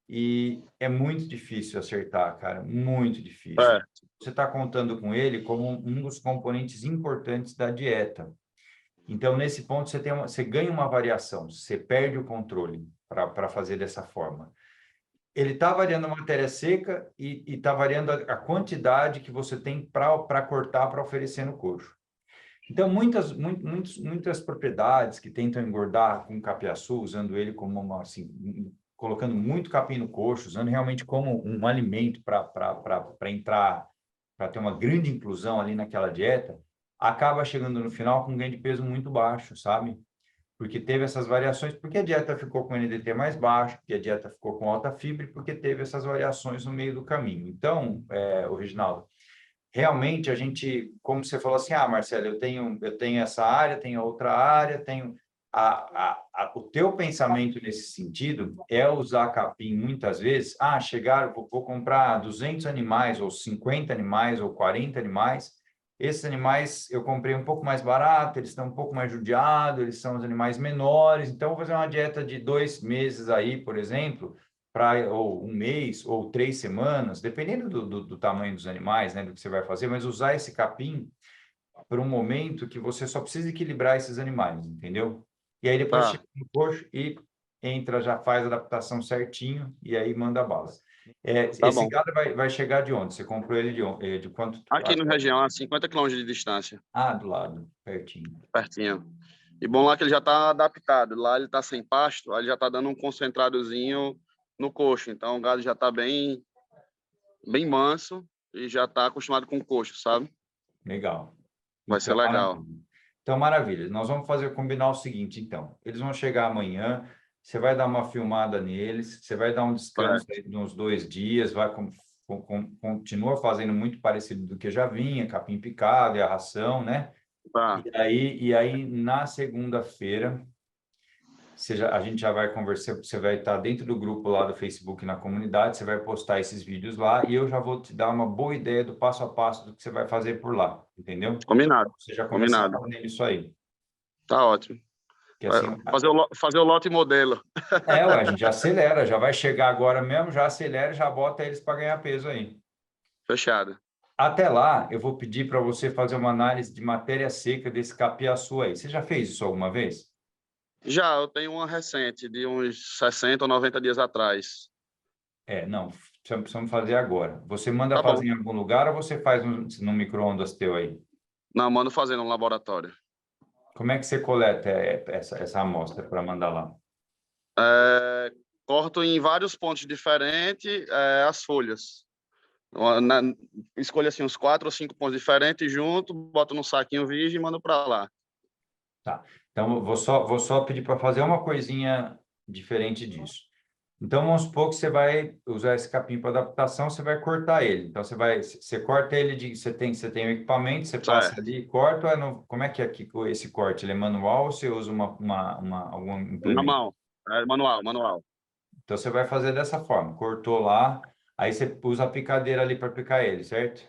e é muito difícil acertar, cara, muito difícil. Certo. Você está contando com ele como um dos componentes importantes da dieta. Então, nesse ponto, você ganha uma variação, você perde o controle para fazer dessa forma. Ele está variando a matéria seca e está variando a quantidade que você tem para cortar, para oferecer no coxo. Então, muitas propriedades que tentam engordar com capiaçu, usando ele como uma, assim, colocando muito capim no coxo, usando realmente como um alimento para entrar, para ter uma grande inclusão ali naquela dieta, acaba chegando no final com um ganho de peso muito baixo, sabe? Porque teve essas variações, porque a dieta ficou com NDT mais baixo, porque a dieta ficou com alta fibra, e porque teve essas variações no meio do caminho. Então, o Reginaldo, realmente a gente, como você falou assim, Marcelo, eu tenho essa área, tenho outra área, tenho o teu pensamento nesse sentido é usar capim muitas vezes, chegar, vou comprar 200 animais, ou 50 animais, ou 40 animais, esses animais eu comprei um pouco mais barato, eles estão um pouco mais judiados, eles são os animais menores, então vou fazer uma dieta de 2 meses aí, por exemplo, ou um mês, ou 3 semanas, dependendo do tamanho dos animais, né, do que você vai fazer, mas usar esse capim para um momento que você só precisa equilibrar esses animais, entendeu? E aí depois Tá, chega no coxo e entra, já faz a adaptação certinho e aí manda bala. tá Esse bom. gado vai chegar de onde? Você comprou ele de quanto? Aqui na região, a 50 quilômetros de distância, Do lado, pertinho. pertinho. E bom lá que ele já está adaptado. Lá ele está sem pasto, aí ele já está dando um concentradozinho no coxo. Então o gado já está bem manso e já está acostumado com o coxo, sabe? Legal. Vai ser Então, legal. maravilha. Então, maravilha. Nós vamos combinar o seguinte, então. Eles vão chegar amanhã, você vai dar uma filmada neles, você vai dar um descanso Certo. aí de uns 2 dias, continua fazendo muito parecido do que já vinha, capim picado e a ração, né? Tá. E aí na segunda-feira, a gente já vai conversar, você vai estar dentro do grupo lá do Facebook na comunidade, você vai postar esses vídeos lá e eu já vou te dar uma boa ideia do passo a passo do que você vai fazer por lá, entendeu? Combinado. Você já começar Combinado. fazendo isso aí. Tá ótimo. Que assim, Fazer o lote modelo. ué, a gente já acelera, já vai chegar agora mesmo, já acelera, já bota eles para ganhar peso aí. Fechado. Até lá, eu vou pedir para você fazer uma análise de matéria seca desse capiaçu aí. Você já fez isso alguma vez? Já, eu tenho uma recente, de uns 60 ou 90 dias atrás. Não, precisamos fazer agora. Você manda Tá bom. fazer em algum lugar ou você faz no micro-ondas teu aí? Não, mando fazer no laboratório. Como é que você coleta essa amostra para mandar lá? É, corto em vários pontos diferentes as folhas. Na, Escolho assim, uns 4 ou 5 pontos diferentes junto, boto num saquinho virgem e mando para lá. Tá. Então, vou só pedir para fazer uma coisinha diferente disso. Então, vamos supor que você vai usar esse capim para adaptação, você vai cortar ele. Então, você corta ele você tem o equipamento, você passa Certo. ali e corta. Como é que é esse corte? Ele é manual ou você usa algum Na implemento? mão. Manual, manual. Então, você vai fazer dessa forma. Cortou lá, aí você usa a picadeira ali para picar ele, certo?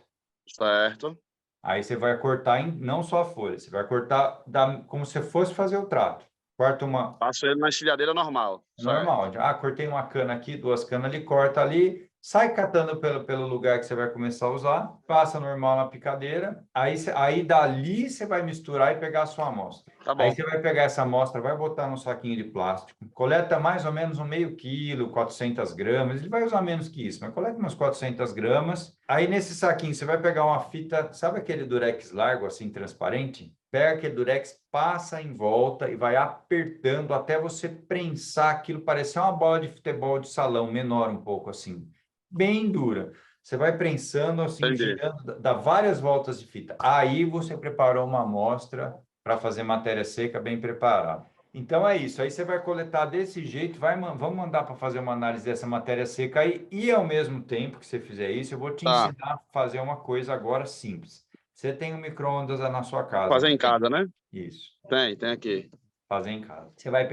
Certo. Aí você vai cortar não só a folha, você vai cortar como se fosse fazer o trato. Corta uma, Passo ele na estilhadeira normal. Certo. normal. Cortei uma cana aqui, 2 canas ali, corta ali, sai catando pelo lugar que você vai começar a usar, passa normal na picadeira, aí dali você vai misturar e pegar a sua amostra. Tá Aí bom. você vai pegar essa amostra, vai botar no saquinho de plástico, coleta mais ou menos um meio quilo, 400 gramas, ele vai usar menos que isso, mas coleta umas 400 gramas. Aí nesse saquinho você vai pegar uma fita, sabe aquele durex largo, assim, transparente? Pega aquele durex, passa em volta e vai apertando até você prensar aquilo, parecer uma bola de futebol de salão, menor um pouco assim, bem dura. Você vai prensando assim, Entendi. girando, dá várias voltas de fita. Aí você preparou uma amostra para fazer matéria seca bem preparada. Então é isso. Aí você vai coletar desse jeito, vamos mandar para fazer uma análise dessa matéria seca aí, e ao mesmo tempo que você fizer isso, eu vou te Tá. ensinar a fazer uma coisa agora simples. Você tem um micro-ondas na sua casa, Fazer não em tem? casa, né? Isso, Tem aqui. fazer em casa. Você vai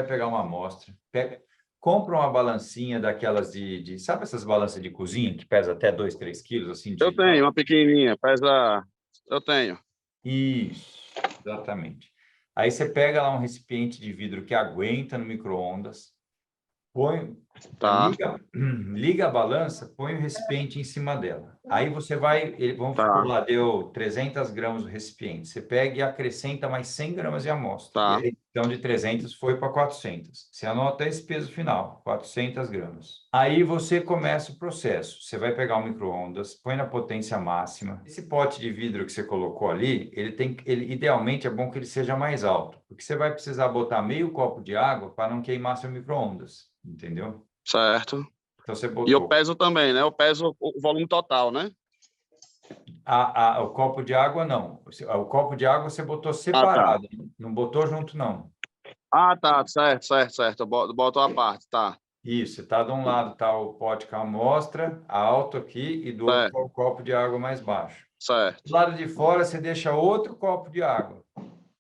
pegar uma amostra, compra uma balancinha daquelas sabe essas balanças de cozinha que pesa até 2, 3 quilos, assim, Eu tenho uma pequenininha, pesa. Eu tenho. Isso, exatamente. Aí você pega lá um recipiente de vidro que aguenta no micro-ondas, põe Tá, Liga a balança, põe o recipiente em cima dela. Aí você vai, vamos supor tá, lá, deu 300 gramas o recipiente. Você pega e acrescenta mais 100 gramas de amostra. E tá. aí, então, de 300 foi para 400. Você anota esse peso final, 400 gramas. Aí você começa o processo. Você vai pegar o micro-ondas, põe na potência máxima. Esse pote de vidro que você colocou ali, idealmente é bom que ele seja mais alto, porque você vai precisar botar meio copo de água para não queimar seu micro-ondas, entendeu? Certo. Então você E eu botou peso também, né? Eu peso o volume total, né? o copo de água, não. O copo de água você botou Ah, tá. separado, não botou junto, não. Ah, tá. Certo, certo, certo. Eu boto a parte, tá. Isso, tá de um lado tá o pote com a amostra alto aqui e do outro tá Certo, o copo de água mais baixo. Do certo. lado de fora você deixa outro copo de água.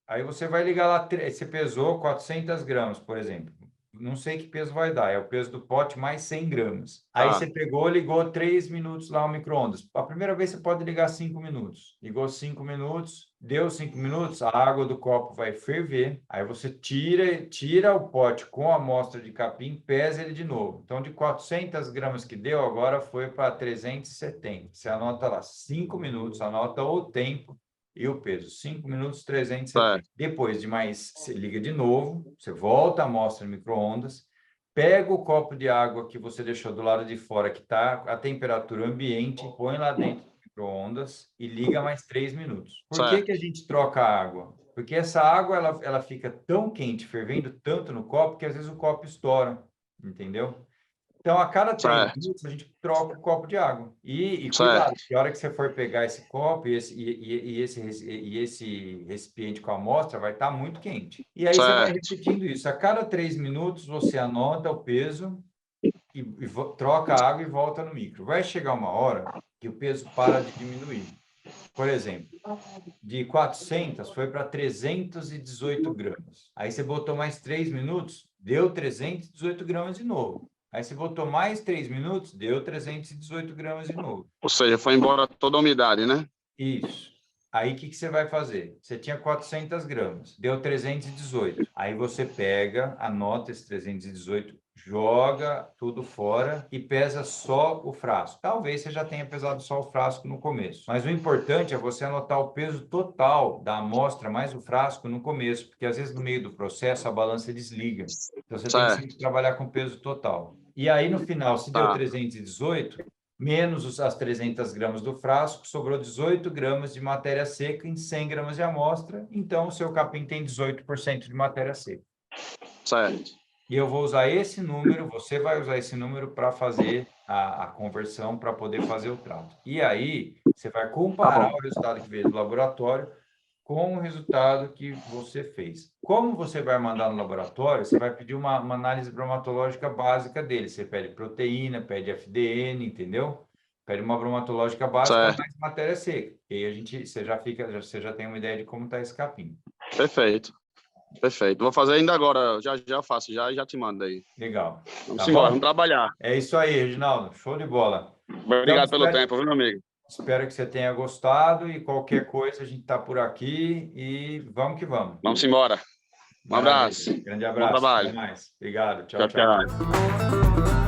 Aí você vai ligar lá, você pesou 400 gramas, por exemplo. Não sei que peso vai dar, é o peso do pote mais 100 gramas. Aí você Tá, pegou, ligou 3 minutos lá o micro-ondas. A primeira vez você pode ligar 5 minutos. Ligou 5 minutos, deu 5 minutos, a água do copo vai ferver. Aí você tira o pote com a amostra de capim, pesa ele de novo. Então, de 400 gramas que deu, agora foi para 370. Você anota lá 5 minutos, anota o tempo e o peso, 5 minutos, 370. certo, Depois de mais, você liga de novo, você volta a amostra no micro-ondas, pega o copo de água que você deixou do lado de fora, que está a temperatura ambiente, põe lá dentro do micro-ondas e liga mais 3 minutos. Por que que a certo, gente troca a água? Porque essa água, ela fica tão quente, fervendo tanto no copo, que às vezes o copo estoura, entendeu? Então, a cada 3 certo, minutos, a gente troca o copo de água. E cuidado, certo, que a hora que você for pegar esse copo e esse recipiente com a amostra, vai estar muito quente. E aí você vai certo, repetindo isso. A cada 3 minutos, você anota o peso troca a água e volta no micro. Vai chegar uma hora que o peso para de diminuir. Por exemplo, de 400 foi para 318 gramas. Aí você botou mais 3 minutos, deu 318 gramas de novo. Aí você botou mais 3 minutos, deu 318 gramas de novo. Ou seja, foi embora toda a umidade, né? Isso. Aí o que você vai fazer? Você tinha 400 gramas, deu 318. Aí você pega, anota esse 318, joga tudo fora e pesa só o frasco. Talvez você já tenha pesado só o frasco no começo, mas o importante é você anotar o peso total da amostra mais o frasco no começo, porque às vezes no meio do processo a balança desliga. Então você tem que sempre Certo, trabalhar com peso total. E aí no final, se deu tá, 318, menos as 300 gramas do frasco, sobrou 18 gramas de matéria seca em 100 gramas de amostra, então o seu capim tem 18% de matéria seca. certo. E eu vou usar esse número, você vai usar esse número para fazer a conversão, para poder fazer o trato. E aí, você vai Tá comparar bom. o resultado que veio do laboratório com o resultado que você fez. Como você vai mandar no laboratório, você vai pedir uma análise bromatológica básica dele. Você pede proteína, pede FDN, entendeu? Pede uma bromatológica básica Certo, mais matéria seca. E aí você já tem uma ideia de como está esse capim. perfeito, perfeito. Vou fazer ainda agora, já faço, já te mando aí. Legal. Tá Vamos embora, vamos bom? trabalhar. É isso aí, Reginaldo. Show de bola. Então, Obrigado pelo tempo, viu, meu amigo? espero que você tenha gostado e qualquer coisa a gente está por aqui e vamos que vamos. Vamos embora. Um Maravilha. abraço, Grande bom abraço. Até trabalho. mais. Obrigado. Tchau, Tchau, tchau. tchau.